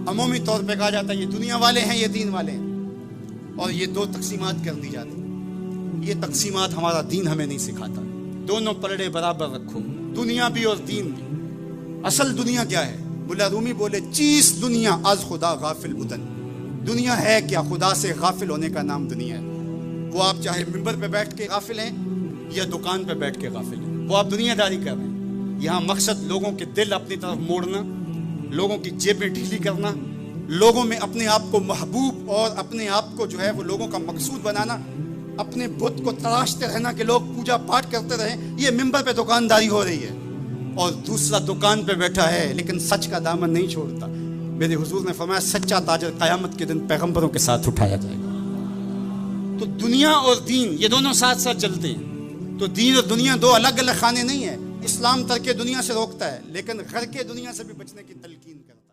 अमूमी तौर पे कहा जाता है ये दुनिया वाले हैं, ये दीन वाले हैं, और ये दो तकसीमात कर दी जाती। ये तकसीमात हमारा दीन हमें नहीं सिखाता। दोनों पलड़े बराबर रखो, दुनिया भी और दीन भी। असल दुनिया क्या है? मुल्ला रूमी बोले, चीज दुनिया आज खुदा गाफिल बुदन। दुनिया है क्या? खुदा से गाफिल होने का नाम दुनिया है। वो आप चाहे मिंबर पे बैठ के गाफिल हैं या दुकान पे बैठ के गाफिल हैं, वो आप दुनियादारी कर रहे हैं। यहाँ मकसद लोगों के दिल अपनी तरफ मोड़ना, लोगों की जेबें ढीली करना, लोगों में अपने आप को महबूब और अपने आप को जो है वो लोगों का मकसूद बनाना, अपने बुत को तराशते रहना कि लोग पूजा पाठ करते रहें। ये मिंबर पे दुकानदारी हो रही है। और दूसरा दुकान पे बैठा है लेकिन सच का दामन नहीं छोड़ता। मेरे हुजूर ने फरमाया, सच्चा ताजर क़यामत के दिन पैगंबरों के साथ उठाया जाएगा। तो दुनिया और दीन ये दोनों साथ साथ चलते हैं। तो दीन और दुनिया दो अलग अलग खाने नहीं है। इस्लाम तर्क दुनिया से रोकता है लेकिन घर के दुनिया से भी बचने की तलकीन करता है।